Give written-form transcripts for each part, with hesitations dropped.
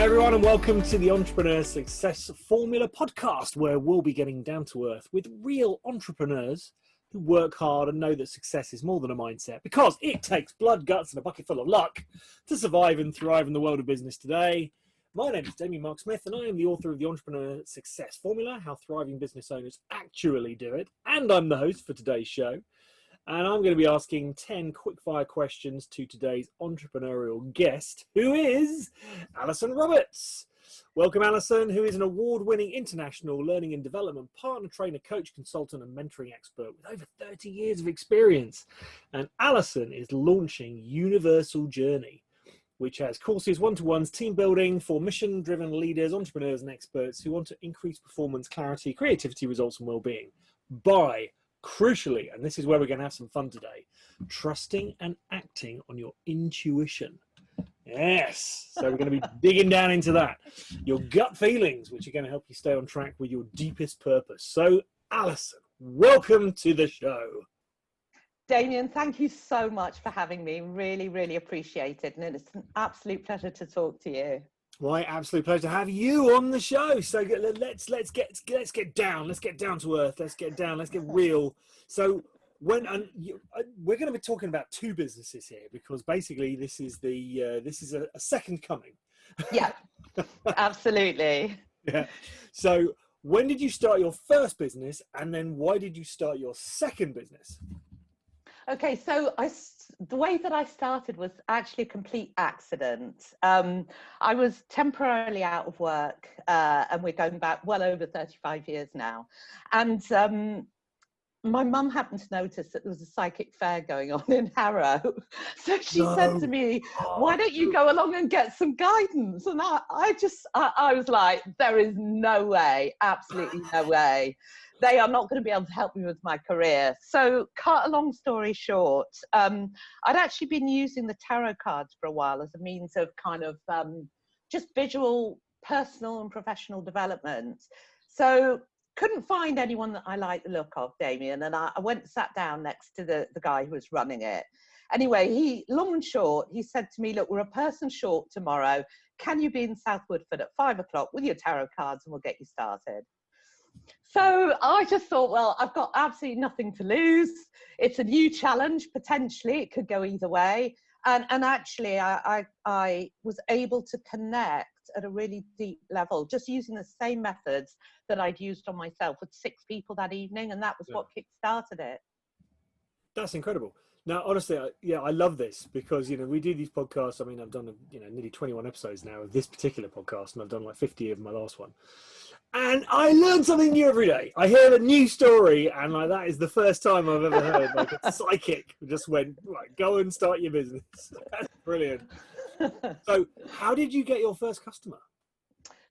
everyone, and welcome to the Entrepreneur Success Formula podcast, where we'll be getting down to earth with real entrepreneurs who work hard and know that success is more than a mindset, because it takes blood, guts, and a bucket full of luck to survive and thrive in the world of business today. My name is Damian Smyth, and I am the author of the Entrepreneur Success Formula, How Thriving Business Owners Actually Do It, and I'm the host for today's show. And I'm going to be asking 10 quick-fire questions to today's entrepreneurial guest, who is Alison Roberts. Welcome, Alison, who is an award-winning international learning and development partner, trainer, coach, consultant, and mentoring expert with over 30 years of experience. And Alison is launching Universal Journey, which has courses, one-to-ones, team building for mission-driven leaders, entrepreneurs, and experts who want to increase performance, clarity, creativity, results, and well-being by, crucially, and this is where we're going to have some fun today, trusting and acting on your intuition. Yes. So we're going to be digging down into that. Your gut feelings, which are going to help you stay on track with your deepest purpose. So, Alison, welcome to the show. Damian, thank you so much for having me. Really, really appreciate it. And it's an absolute pleasure to talk to you. My absolute pleasure to have you on the show. So let's get down. Let's get down to earth. Let's get down. Let's get real. So we're going to be talking about two businesses here, because basically this is a second coming. Yeah, absolutely. Yeah. So when did you start your first business, and then why did you start your second business? Okay, so the way that I started was actually a complete accident. I was temporarily out of work, and we're going back well over 35 years now. And my mum happened to notice that there was a psychic fair going on in Harrow. So she said to me, why don't you go along and get some guidance? And I was like, there is no way, absolutely no way. They are not going to be able to help me with my career. So cut a long story short, I'd actually been using the tarot cards for a while as a means of kind of just visual, personal and professional development. So couldn't find anyone that I liked the look of, Damian, and I went and sat down next to the guy who was running it. Anyway, long and short, he said to me, look, we're a person short tomorrow. Can you be in South Woodford at 5 o'clock with your tarot cards and we'll get you started? So I just thought, well, I've got absolutely nothing to lose. It's a new challenge, potentially. It could go either way. And actually, I was able to connect at a really deep level, just using the same methods that I'd used on myself with 6 people that evening. And that was what kick-started it. That's incredible. Now, honestly, I love this because, we do these podcasts. I mean, I've done, nearly 21 episodes now of this particular podcast, and I've done like 50 of my last one. And I learn something new every day. I hear a new story, and like that is the first time I've ever heard like a psychic just went, right, go and start your business. That's brilliant. So how did you get your first customer?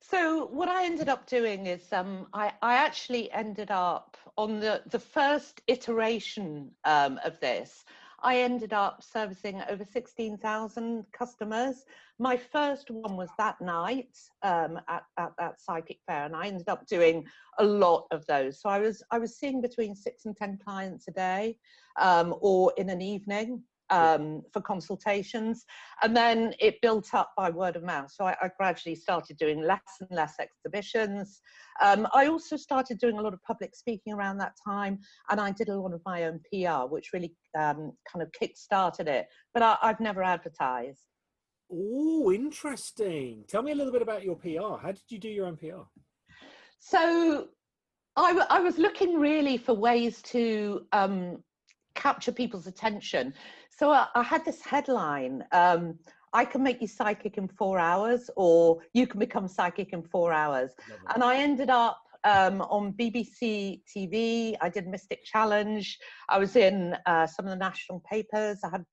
So what I ended up doing is I actually ended up on the first iteration of this. I ended up servicing over 16,000 customers. My first one was that night at that psychic fair, and I ended up doing a lot of those. So I was seeing between 6 and 10 clients a day, or in an evening. For consultations, and then it built up by word of mouth. So I gradually started doing less and less exhibitions. I also started doing a lot of public speaking around that time, and I did a lot of my own PR, which really kind of kick-started it. But I've never advertised. Oh, interesting. Tell me a little bit about your PR. How did you do your own PR? So I was looking really for ways to capture people's attention. So I had this headline, I can make you psychic in 4 hours, or you can become psychic in 4 hours. And I ended up on BBC TV. I did Mystic Challenge. I was in some of the national papers. I had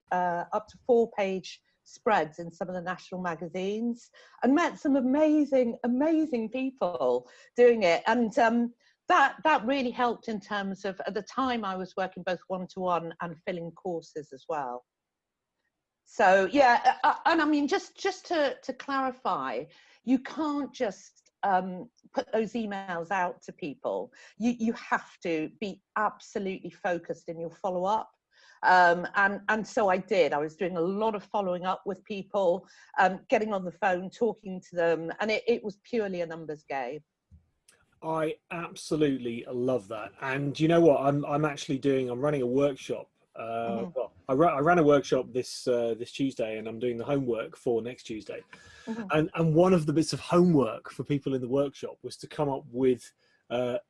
up to 4-page spreads in some of the national magazines, and met some amazing, amazing people doing it. And that really helped in terms of, at the time I was working both one-to-one and filling courses as well. So yeah, and I mean, just to clarify, you can't just put those emails out to people. You have to be absolutely focused in your follow-up. And so I did. I was doing a lot of following up with people, getting on the phone, talking to them, and it was purely a numbers game. I absolutely love that. And you know what? I'm running a workshop. Mhm. Well, I ran a workshop this Tuesday, and I'm doing the homework for next Tuesday. Mhm. And one of the bits of homework for people in the workshop was to come up with a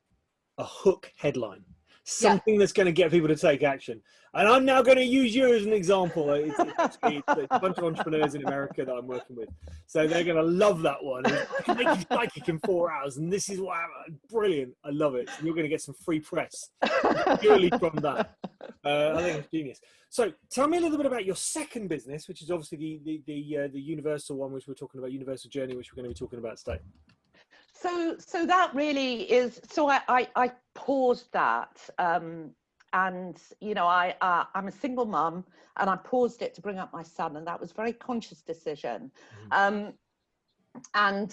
hook headline, Yeah. something that's going to get people to take action. And I'm now going to use you as an example. It's a bunch of entrepreneurs in America that I'm working with, so they're going to love that one. I can make you psychic in 4 hours, and this is why brilliant. I love it. So you're going to get some free press purely from that. I think it's genius. So tell me a little bit about your second business, which is obviously the universal one, which we're talking about, Universal Journey, which we're going to be talking about today. So that really is, so I paused that, and I'm a single mum, and I paused it to bring up my son, and that was a very conscious decision. And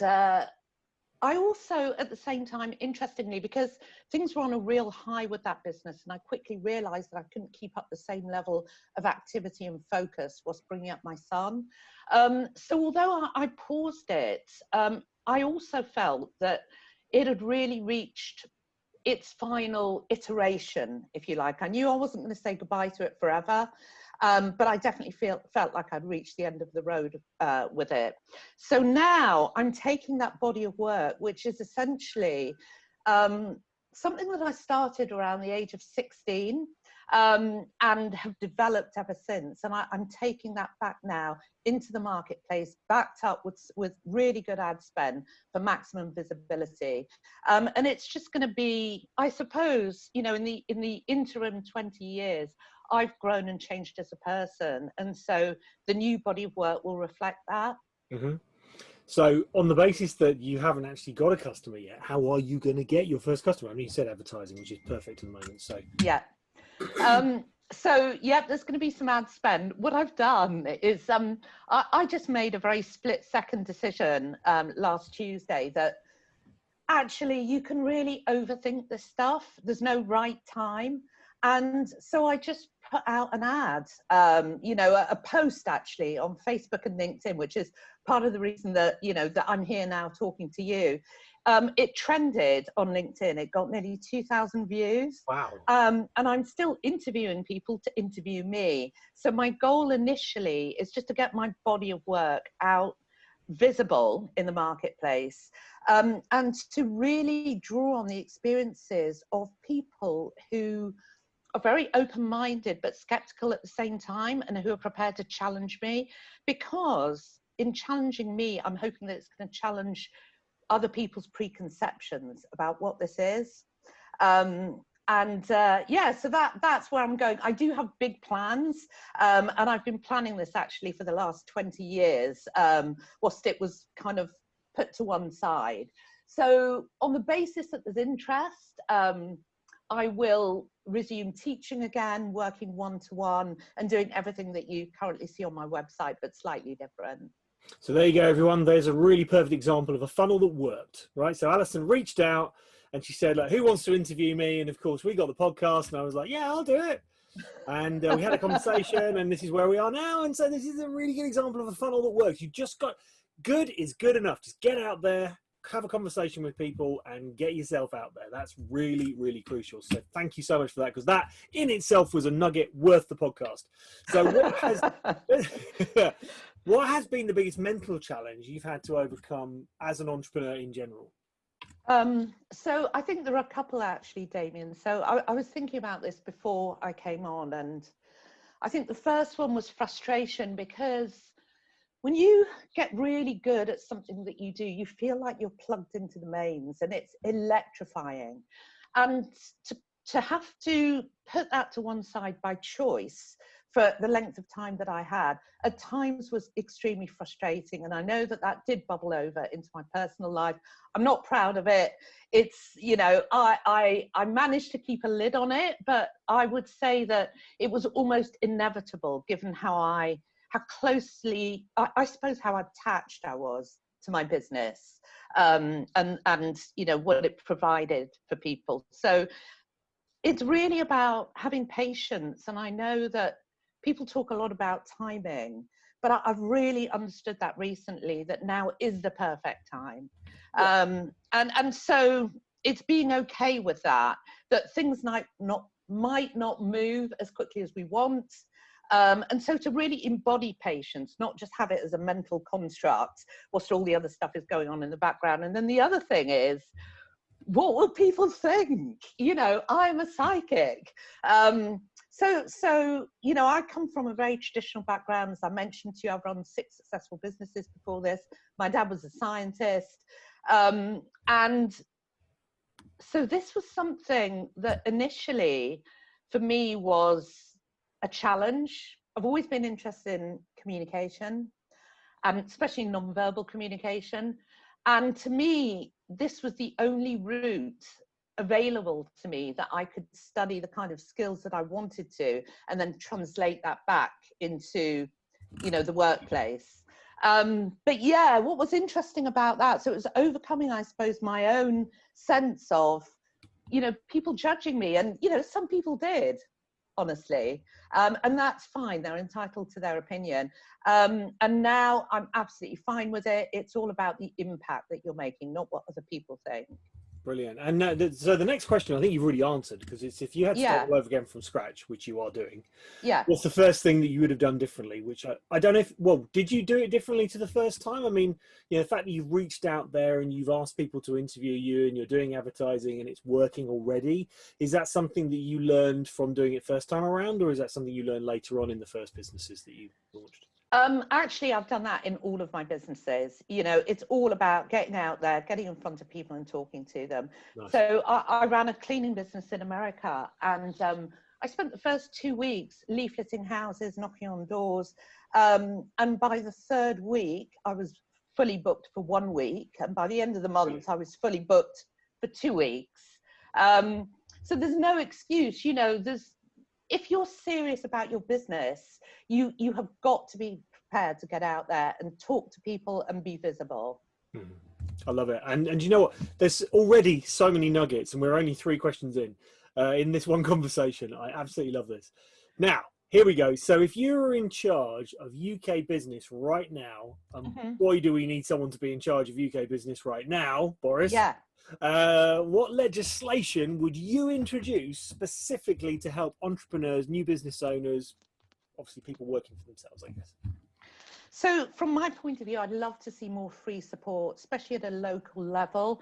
I also, at the same time, interestingly, because things were on a real high with that business, and I quickly realized that I couldn't keep up the same level of activity and focus whilst bringing up my son. So although I paused it, I also felt that it had really reached its final iteration, if you like. I knew I wasn't going to say goodbye to it forever, but I definitely felt like I'd reached the end of the road with it. So now I'm taking that body of work, which is essentially something that I started around the age of 16 and have developed ever since. And I'm taking that back now into the marketplace, backed up with really good ad spend for maximum visibility. And it's just going to be, I suppose, in the interim 20 years, I've grown and changed as a person. And so the new body of work will reflect that. Mm-hmm. So on the basis that you haven't actually got a customer yet, how are you going to get your first customer? I mean, you said advertising, which is perfect at the moment. So yeah. So yeah, there's going to be some ad spend. What I've done is I just made a very split-second decision last Tuesday that actually you can really overthink this stuff. There's no right time. And so I just put out an ad, a post actually on Facebook and LinkedIn, which is part of the reason that, that I'm here now talking to you. It trended on LinkedIn. It got nearly 2,000 views. wow. And I'm still interviewing people to interview me. So my goal initially is just to get my body of work out, visible in the marketplace, and to really draw on the experiences of people who are very open-minded but skeptical at the same time, and who are prepared to challenge me, because in challenging me, I'm hoping that it's going to challenge other people's preconceptions about what this is. So that's where I'm going. I do have big plans, and I've been planning this actually for the last 20 years, whilst it was kind of put to one side. So on the basis that there's interest, I will resume teaching again, working one-to-one, and doing everything that you currently see on my website, but slightly different. So there you go, everyone. There's a really perfect example of a funnel that worked, right? So Alison reached out and she said, like, who wants to interview me? And of course, we got the podcast, and I was like, yeah, I'll do it. And we had a conversation, and this is where we are now. And so this is a really good example of a funnel that works. You just got, good is good enough. Just get out there, have a conversation with people, and get yourself out there. That's really, really crucial. So thank you so much for that, because that in itself was a nugget worth the podcast. So what has been the biggest mental challenge you've had to overcome as an entrepreneur in general? So I think there are a couple actually, Damian. So I was thinking about this before I came on, and I think the first one was frustration, because when you get really good at something that you do, you feel like you're plugged into the mains, and it's electrifying. And to have to put that to one side by choice for the length of time that I had, at times was extremely frustrating. And I know that that did bubble over into my personal life. I'm not proud of it. It's, I managed to keep a lid on it, but I would say that it was almost inevitable, given how closely, I suppose, how attached I was to my business, and what it provided for people. So it's really about having patience. And I know that people talk a lot about timing, but I've really understood that recently, that now is the perfect time. Yeah. And so it's being okay with that, that things might not move as quickly as we want. And so to really embody patience, not just have it as a mental construct whilst all the other stuff is going on in the background. And then the other thing is, what will people think? You know, I'm a psychic. So, you know, I come from a very traditional background. As I mentioned to you, I've run 6 successful businesses before this. My dad was a scientist. And so this was something that initially for me was a challenge. I've always been interested in communication, especially non-verbal communication. And to me, this was the only route available to me that I could study the kind of skills that I wanted to, and then translate that back into, you know, the workplace. But yeah, what was interesting about that, so it was overcoming, I suppose, my own sense of, you know, people judging me. And, you know, some people did, honestly. And that's fine. They're entitled to their opinion. And now I'm absolutely fine with it. It's all about the impact that you're making, not what other people think. Brilliant. And so the next question, I think you've already answered, because it's, if you had to start all over again from scratch, which you are doing, what's the first thing that you would have done differently? Which I don't know if, well, did you do it differently to the first time? I mean, you know, the fact that you've reached out there and you've asked people to interview you and you're doing advertising and it's working already, is that something that you learned from doing it first time around, or is that something you learned later on in the first businesses that you launched? Actually, I've done that in all of my businesses. You know, it's all about getting out there, getting in front of people and talking to them. Nice. So I ran a cleaning business in America, and I spent the first 2 weeks leafleting houses, knocking on doors. And by the 3rd week, I was fully booked for 1 week. And by the end of the month, I was fully booked for 2 weeks. So there's no excuse, you know, if you're serious about your business, you have got to be prepared to get out there and talk to people and be visible. I love it. And you know what? There's already so many nuggets, and we're only 3 questions in this one conversation. I absolutely love this. Now, here we go. So if you're in charge of UK business right now, boy, do we need someone to be in charge of UK business right now, Boris. Yeah. What legislation would you introduce specifically to help entrepreneurs, new business owners, obviously people working for themselves, I guess? So from my point of view, I'd love to see more free support, especially at a local level.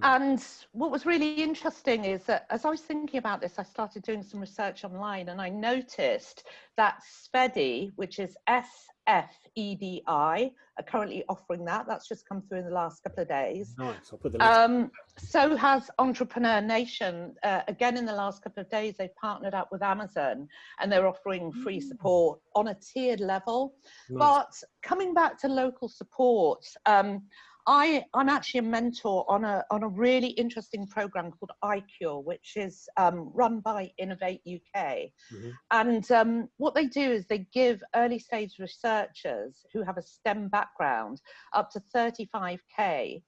And what was really interesting is that as I was thinking about this, I started doing some research online, and I noticed that SFEDI, which is SFEDI, are currently offering that. That's just come through in the last couple of days. Nice. I'll put the link. So has Entrepreneur Nation. Again, in the last couple of days, they've partnered up with Amazon, and they're offering free support on a tiered level. Nice. But coming back to local support, I'm actually a mentor on a really interesting program called iCure, which is run by Innovate UK. And what they do is they give early stage researchers who have a STEM background up to 35k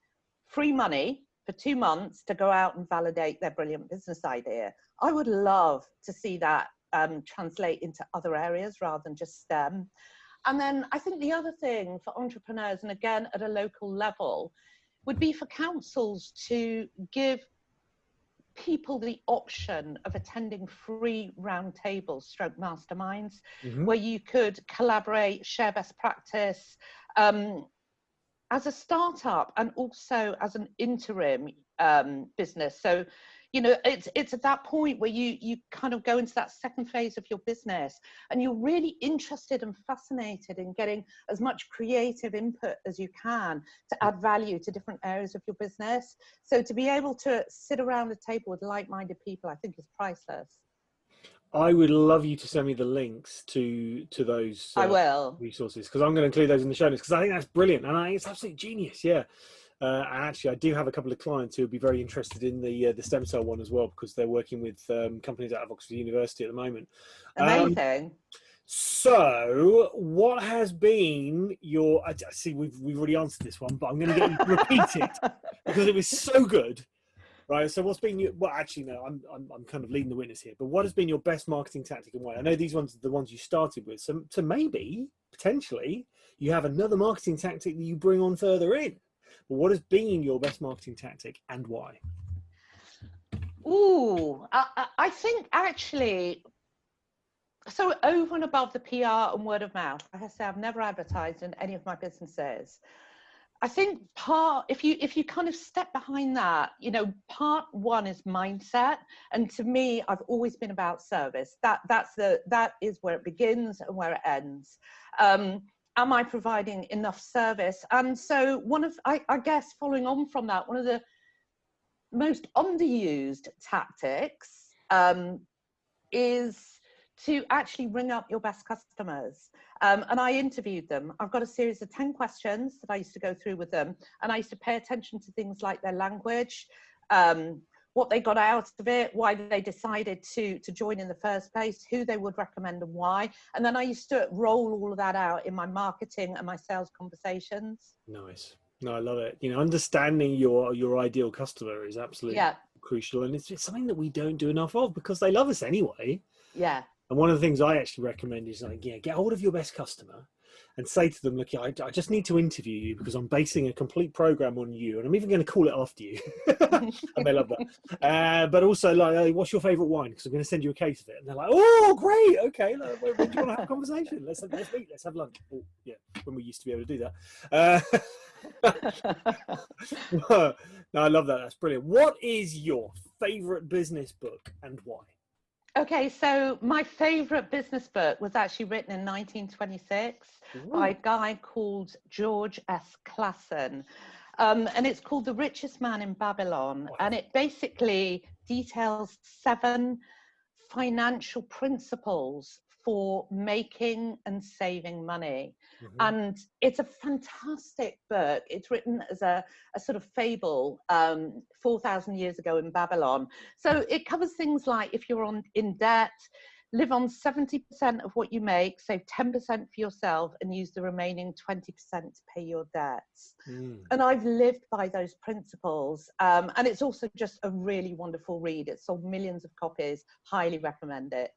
free money for 2 months to go out and validate their brilliant business idea. I would love to see that translate into other areas rather than just STEM. And then I think the other thing for entrepreneurs, and again at a local level, would be for councils to give people the option of attending free roundtables, stroke masterminds, where you could collaborate, share best practice, as a startup and also as an interim business. So, you know, it's at that point where you kind of go into that second phase of your business, and you're really interested and fascinated in getting as much creative input as you can to add value to different areas of your business. So to be able to sit around a table with like-minded people, I think is priceless. I would love you to send me the links to those I will. resources, because I'm going to include those in the show notes, because I think that's brilliant, and I think it's absolutely genius. Yeah. And actually, I do have a couple of clients who would be very interested in the stem cell one as well, because they're working with companies out of Oxford University at the moment. Amazing. So, what has been your? I see we've already answered this one, but I'm going to get you to repeat it because it was so good. Right. So what's been your, well, actually, no, I'm kind of leading the witness here, but what has been your best marketing tactic and why? I know these ones are the ones you started with. So maybe, potentially, you have another marketing tactic that you bring on further in. But what has been your best marketing tactic and why? Ooh, I think actually, so over and above the PR and word of mouth, like I say, I've never advertised in any of my businesses. I think if you kind of step behind that, you know, part one is mindset, and to me, I've always been about service. That is where it begins and where it ends. Am I providing enough service? And so I guess following on from that, one of the most underused tactics is to actually ring up your best customers. And I interviewed them. I've got a series of 10 questions that I used to go through with them. And I used to pay attention to things like their language, what they got out of it, why they decided to join in the first place, who they would recommend and why. And then I used to roll all of that out in my marketing and my sales conversations. Nice. No, I love it. You know, understanding your ideal customer is absolutely crucial. And it's something that we don't do enough of because they love us anyway. Yeah. And one of the things I actually recommend is like, get hold of your best customer and say to them, look, I just need to interview you because I'm basing a complete program on you. And I'm even going to call it after you. And they love that. But also like, hey, what's your favorite wine? Because I'm going to send you a case of it. And they're like, oh, great. Okay. When do you want to have a conversation? Let's meet. Let's have lunch. Oh, yeah. When we used to be able to do that. No, I love that. That's brilliant. What is your favorite business book and why? Okay, so my favorite business book was actually written in 1926 by a guy called George S. Clason. And it's called The Richest Man in Babylon. And it basically details 7 financial principles for making and saving money. Mm-hmm. And it's a fantastic book. It's written as a sort of fable 4,000 years ago in Babylon. So it covers things like if you're in debt, live on 70% of what you make, save 10% for yourself, and use the remaining 20% to pay your debts. And I've lived by those principles. And it's also just a really wonderful read. It's sold millions of copies. Highly recommend it.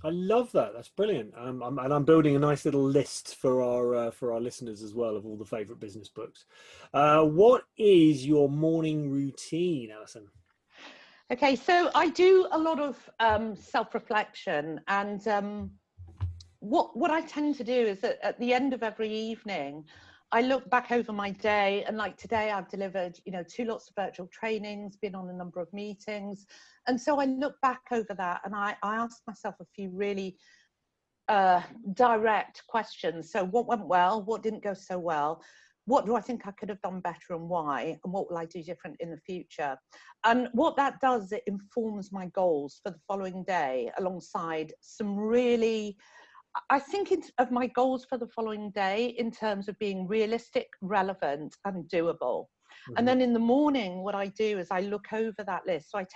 I love that. That's brilliant. And I'm building a nice little list for our listeners as well of all the favourite business books. What is your morning routine, Alison? Okay, so I do a lot of self-reflection, and what I tend to do is that at the end of every evening, I look back over my day, and like today I've delivered, 2 lots of virtual trainings, been on a number of meetings. And so I look back over that and I ask myself a few really direct questions. So what went well? What didn't go so well? What do I think I could have done better and why? And what will I do different in the future? And what that does, it informs my goals for the following day alongside some really, I think of my goals for the following day in terms of being realistic, relevant, and doable. Mm-hmm. And then in the morning, what I do is I look over that list. So I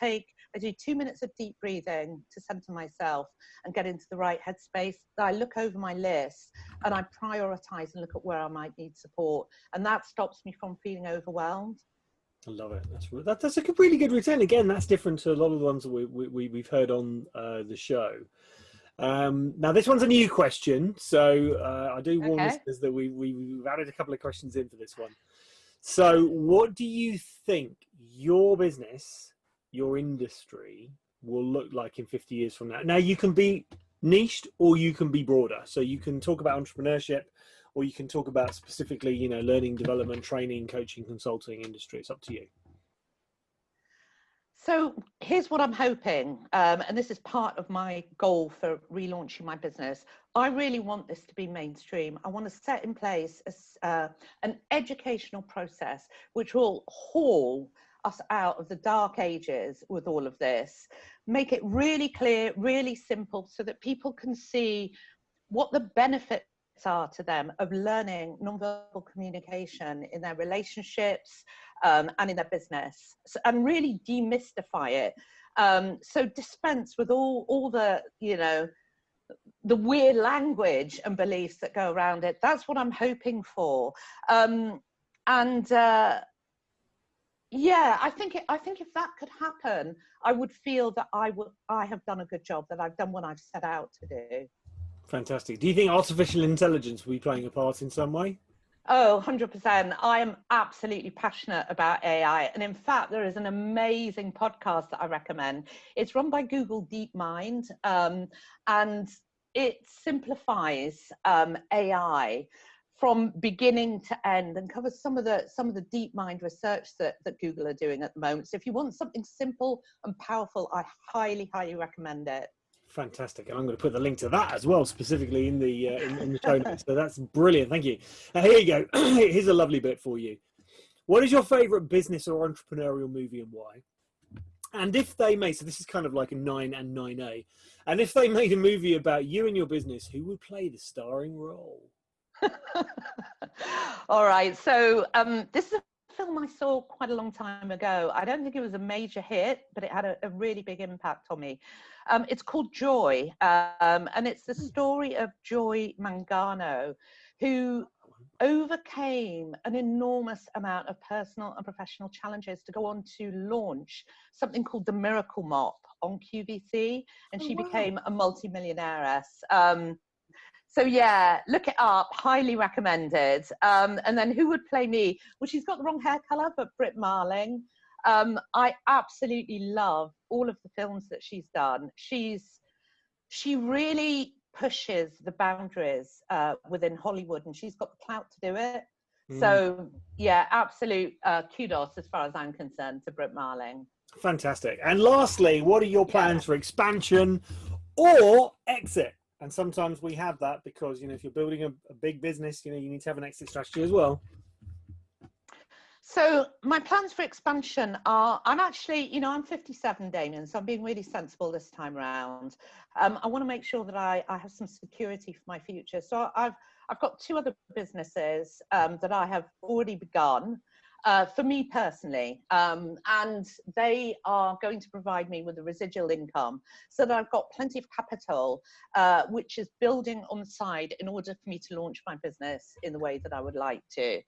do 2 minutes of deep breathing to center myself and get into the right headspace. I look over my list and I prioritize and look at where I might need support. And that stops me from feeling overwhelmed. I love it. That's a really good routine. Again, that's different to a lot of the ones that we've heard on the show. Now this one's a new question, so I do warn listeners that we've added a couple of questions in for this one. So what do you think your business, your industry will look like in 50 years from now? Now you can be niched or you can be broader. So you can talk about entrepreneurship or you can talk about specifically, learning, development, training, coaching, consulting industry. It's up to you. So here's what I'm hoping, and this is part of my goal for relaunching my business. I really want this to be mainstream. I want to set in place an educational process which will haul us out of the dark ages with all of this, make it really clear, really simple, so that people can see what the benefits are to them of learning nonverbal communication in their relationships and in their business, and really demystify it. So dispense with all the, the weird language and beliefs that go around it. That's what I'm hoping for. Yeah, I think if that could happen, I would feel that I have done a good job, that I've done what I've set out to do. Fantastic. Do you think artificial intelligence will be playing a part in some way? Oh, 100%. I am absolutely passionate about AI. And in fact, there is an amazing podcast that I recommend. It's run by Google DeepMind, and it simplifies AI from beginning to end and covers some of the DeepMind research that Google are doing at the moment. So if you want something simple and powerful, I highly, highly recommend it. Fantastic, and I'm going to put the link to that as well, specifically in the in the show notes. So that's brilliant. Thank you. Now here you go. Here's a lovely bit for you. What is your favourite business or entrepreneurial movie and why? And if they made, so this is kind of like a 9 and 9A, and if they made a movie about you and your business, who would play the starring role? All right. So this is a film I saw quite a long time ago. I don't think it was a major hit, but it had a really big impact on me. It's called Joy, and it's the story of Joy Mangano, who overcame an enormous amount of personal and professional challenges to go on to launch something called the Miracle Mop on QVC, and she became a multi-millionairess. So yeah, look it up, highly recommended. And then who would play me? Well, she's got the wrong hair color, but Britt Marling. I absolutely love all of the films that she's done. She really pushes the boundaries within Hollywood, and she's got the clout to do it. So yeah, absolute kudos as far as I'm concerned to Britt Marling. Fantastic. And lastly, what are your plans for expansion or exit? And sometimes we have that because, you know, if you're building a big business, you know, you need to have an exit strategy as well. So my plans for expansion are, I'm actually, you know, I'm 57, Damian, so I'm being really sensible this time around. I want to make sure that I have some security for my future. So I've got 2 other businesses that I have already begun. For me personally, and they are going to provide me with a residual income so that I've got plenty of capital, which is building on the side in order for me to launch my business in the way that I would like to.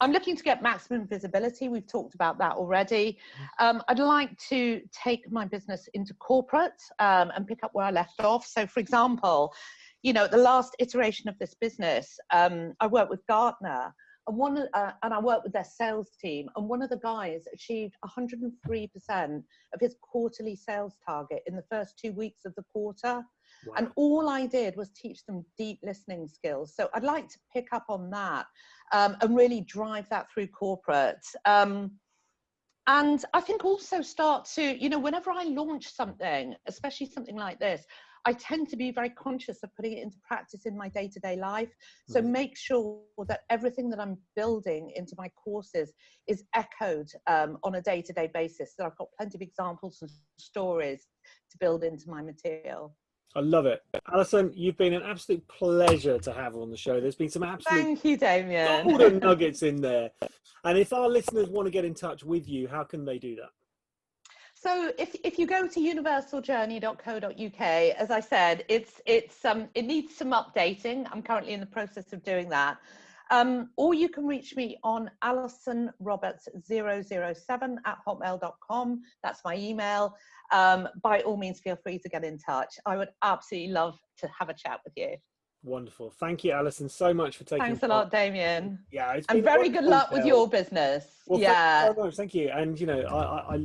I'm looking to get maximum visibility. We've talked about that already. I'd like to take my business into corporate and pick up where I left off. So for example, you know, the last iteration of this business, I worked with Gartner, and I worked with their sales team, and one of the guys achieved 103% of his quarterly sales target in the first 2 weeks of the quarter. Wow. And all I did was teach them deep listening skills. So I'd like to pick up on that and really drive that through corporate. And I think also start to, you know, whenever I launch something, especially something like this, I tend to be very conscious of putting it into practice in my day-to-day life. So make sure that everything that I'm building into my courses is echoed on a day-to-day basis. So I've got plenty of examples and stories to build into my material. I love it. Alison, you've been an absolute pleasure to have on the show. There's been some absolute Thank you, Damian. golden nuggets in there. And if our listeners want to get in touch with you, how can they do that? So if you go to universaljourney.co.uk, as I said, it needs some updating. I'm currently in the process of doing that. Or you can reach me on alisonroberts007@hotmail.com. That's my email. By all means, feel free to get in touch. I would absolutely love to have a chat with you. Wonderful. Thank you, Alison, so much for taking Thanks a lot, Damian. Yeah, it's been very good luck with your business. Well, thank you so much. Thank you. And, you know,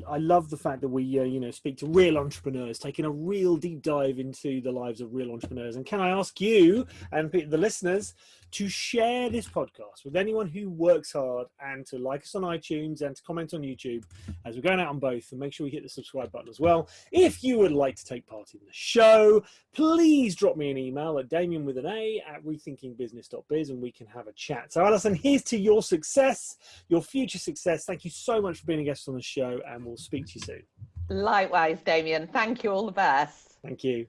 I love the fact that we, you know, speak to real entrepreneurs, taking a real deep dive into the lives of real entrepreneurs. And can I ask you and the listeners to share this podcast with anyone who works hard, and to like us on iTunes and to comment on YouTube as we're going out on both, and make sure we hit the subscribe button as well. If you would like to take part in the show, please drop me an email at damian@rethinkingbusiness.biz and we can have a chat. So Alison, here's to your success, your future success. Thank you so much for being a guest on the show, and we'll speak to you soon. Likewise, Damian. Thank you. All the best. Thank you.